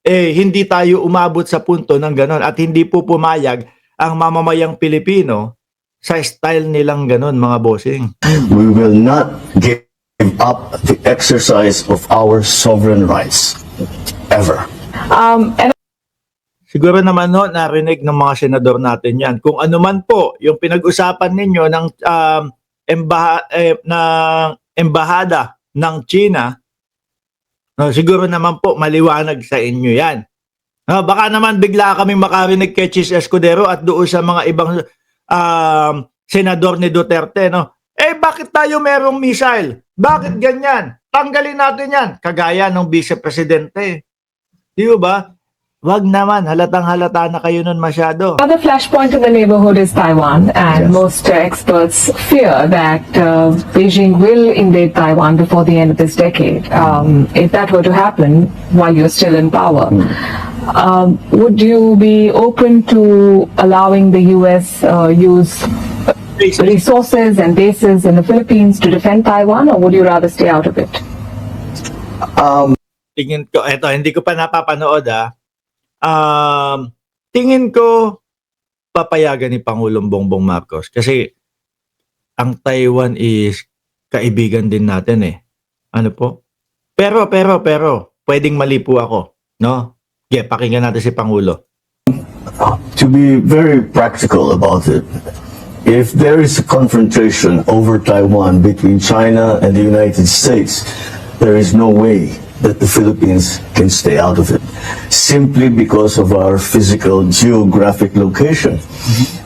hindi tayo umabot sa punto ng gano'n at hindi po pumayag ang mamamayang Pilipino sa style nilang gano'n, mga bossing. We will not give up the exercise of our sovereign rights. Ever. And Siguro naman ho, narinig ng mga senador natin yan. Kung ano man po yung pinag-usapan ninyo ng embahada ng China, no, siguro naman po maliwanag sa inyo yan. No, baka naman bigla kaming makarinig kay Chis Escudero at doon sa mga ibang senador ni Duterte. No? Bakit tayo merong missile? Bakit ganyan? Tanggalin natin yan. Kagaya ng vice-presidente. Di ba? Wag naman, halatang-halata na kayo nun masyado. another flashpoint in the neighborhood is Taiwan, and most experts fear that Beijing will invade Taiwan before the end of this decade. If that were to happen while you're still in power, would you be open to allowing the U.S. Use resources and bases in the Philippines to defend Taiwan, or would you rather stay out of it? Tingin ko, eto, hindi ko pa napapanood tingin ko papayagan ni Pangulong Bongbong Marcos kasi ang Taiwan is kaibigan din natin eh. Ano po? Pero pwedeng mali po ako, no? Pakinggan natin si Pangulo. To be very practical about it, if there is a confrontation over Taiwan between China and the United States, there is no way that the Philippines can stay out of it, simply because of our physical geographic location.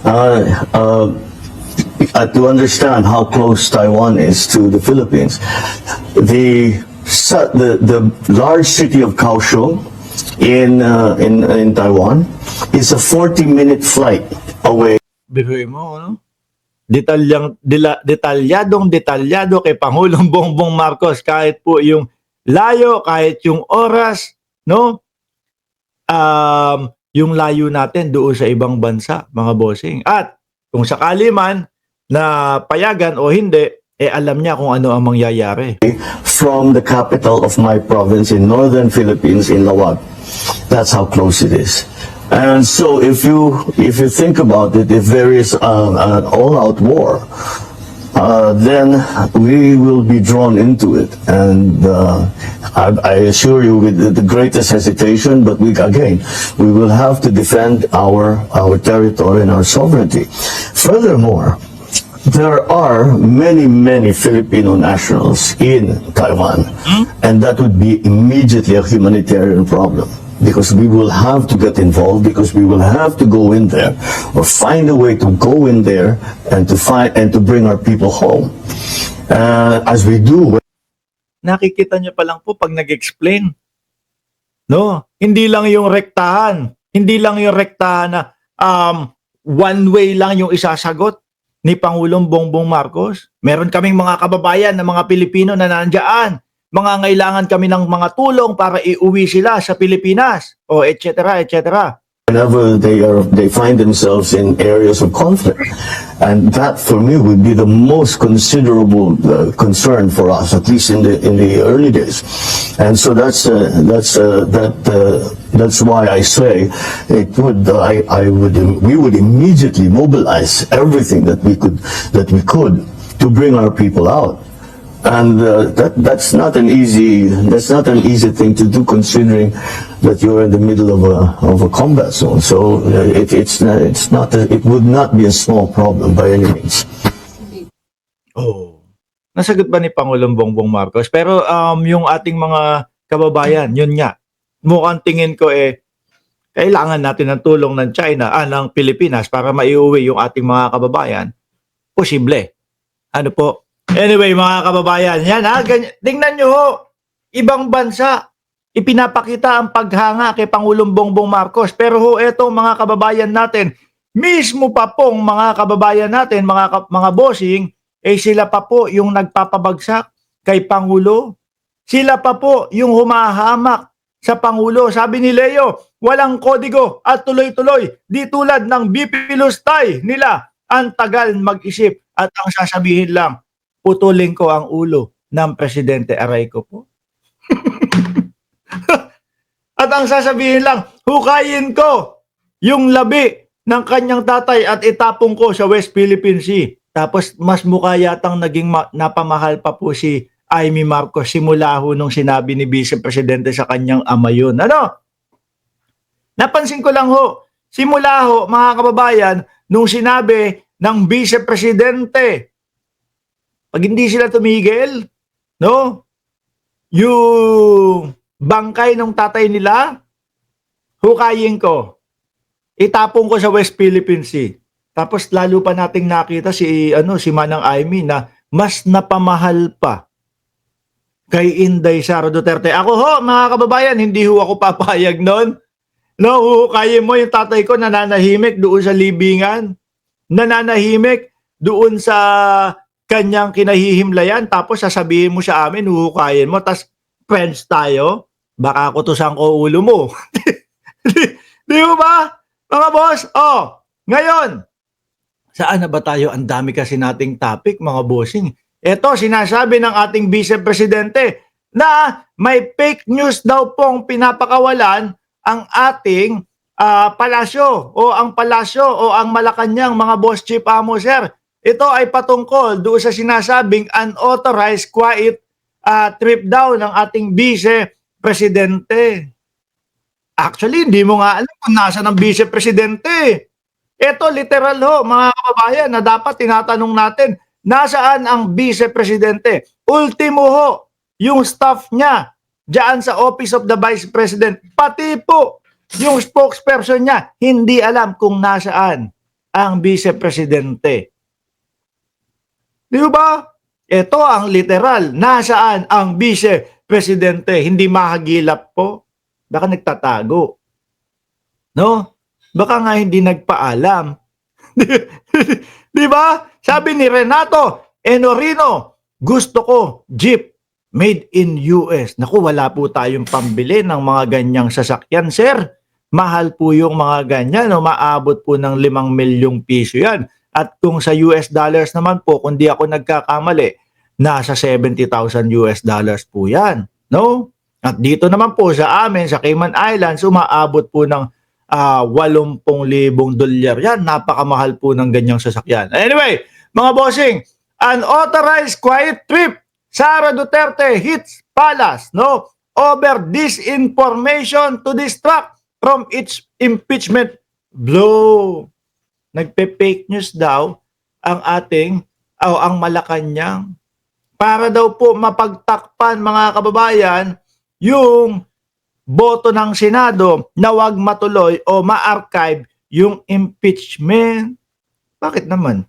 To understand how close Taiwan is to the Philippines, the large city of Kaohsiung in Taiwan is a 40-minute flight away. Biruin mo, no? Detalyado kay Pangulong Bongbong Marcos kahit po yung layo, kahit yung oras, no? Yung layo natin doon sa ibang bansa, mga bossing. At kung sakali man na payagan o hindi, alam niya kung ano ang mangyayari. From the capital of my province in northern Philippines, in Lawag. That's how close it is. And so if you think about it, if there is an all-out war, then we will be drawn into it, and I assure you, with the greatest hesitation, but we will have to defend our territory and our sovereignty. Furthermore, there are many Filipino nationals in Taiwan, and that would be immediately a humanitarian problem. Because we will have to get involved, because we will have to go in there or find a way to go in there and to bring our people home. As we do. Nakikita niyo pa lang po pag nag-explain. No, hindi lang yung rektahan na one way lang yung isasagot ni Pangulong Bongbong Marcos. Meron kaming mga kababayan na mga Pilipino na nandiyan. Mangangailangan kami ng mga tulong para iuwi sila sa Pilipinas, o etc. Whenever they find themselves in areas of conflict, and that for me would be the most considerable concern for us, at least in the early days. And so that's why I say we would immediately mobilize everything that we could to bring our people out. And that's not an easy thing to do, considering that you're in the middle of a combat zone. So it would not be a small problem by any means. Oh, nasagot ba ni Pangulong Bongbong Marcos? Pero yung ating mga kababayan, yun nga, mukhang tingin ko kailangan natin ng tulong ng China, ng Pilipinas para maiuwi yung ating mga kababayan. Posible. Ano po? Anyway, mga kababayan, yan tingnan nyo ho, ibang bansa, ipinapakita ang paghanga kay Pangulong Bongbong Marcos. Pero ho, eto mga kababayan natin, mismo pa pong mga kababayan natin, mga bossing, sila pa po yung nagpapabagsak kay Pangulo. Sila pa po yung humahamak sa Pangulo. Sabi ni Leo, walang kodigo at tuloy-tuloy. Di tulad ng BP Lustay nila, ang tagal mag-isip at ang sasabihin lang, putulin ko ang ulo ng Presidente, aray ko po. At ang sasabihin lang, hukayin ko yung labi ng kanyang tatay at itapong ko sa West Philippine Sea. Tapos mas mukha yatang naging napamahal pa po si Amy Marcos simula ho nung sinabi ni Vice Presidente sa kanyang ama yun. Ano? Napansin ko lang ho, simula ho mga kababayan, nung sinabi ng Vice Presidente, pag hindi sila tumigil, no? Yung bangkay ng tatay nila, hukayin ko. Itapong ko sa West Philippine Sea. Tapos lalo pa nating nakita si Manang Amy na mas napamahal pa kay Inday Sara Duterte. Ako ho, mga kababayan, hindi ho ako papayag noon. No, huhukayin mo yung tatay ko nananahimik doon sa libingan. Nananahimik doon sa kanyang kinahihimlayan. Tapos sasabihin mo sa amin, huhukayin mo. Tapos friends tayo. Baka kutusan ko ulo mo. Di mo ba? Mga boss, ngayon, saan na ba tayo? Ang dami kasi nating topic, mga bossing. Ito, sinasabi ng ating Vice Presidente na may fake news daw pong pinapakawalan ang ating palasyo o ang Malacanang, mga boss chief amo, sir. Ito ay patungkol doon sa sinasabing unauthorized quiet trip daw ng ating Vice Presidente. Actually, hindi mo nga alam kung nasa ng Vice Presidente. Ito, literal ho, mga kababayan, na dapat tinatanong natin, nasaan ang Vice Presidente? Ultimo ho, yung staff niya, diyan sa Office of the Vice President, pati po yung spokesperson niya, hindi alam kung nasaan ang Vice Presidente. Di ba? Ito ang literal, nasaan ang Vice Presidente? Hindi mahagilap po. Baka nagtatago. No? Baka nga hindi nagpaalam. Di ba? Sabi ni Renato Enorino, gusto ko Jeep made in US. Naku, wala po tayong pambili ng mga ganyang sasakyan, sir. Mahal po yung mga ganyan. No? Maabot po ng 5 milyong piso yan. At kung sa US dollars naman po, kung di ako nagkakamali, nasa 70,000 US dollars po yan. No? At dito naman po sa amin, sa Cayman Islands, umaabot po ng 80,000 dolyar. Yan, napakamahal po ng ganyang sasakyan. Anyway, mga bossing, unauthorized quiet trip. Sara Duterte hits palace, no? Over disinformation to distract from its impeachment blow. Nagpe-fake news daw ang ang Malacanang para daw po mapagtakpan, mga kababayan, yung boto ng Senado na wag matuloy o ma-archive yung impeachment. Bakit naman?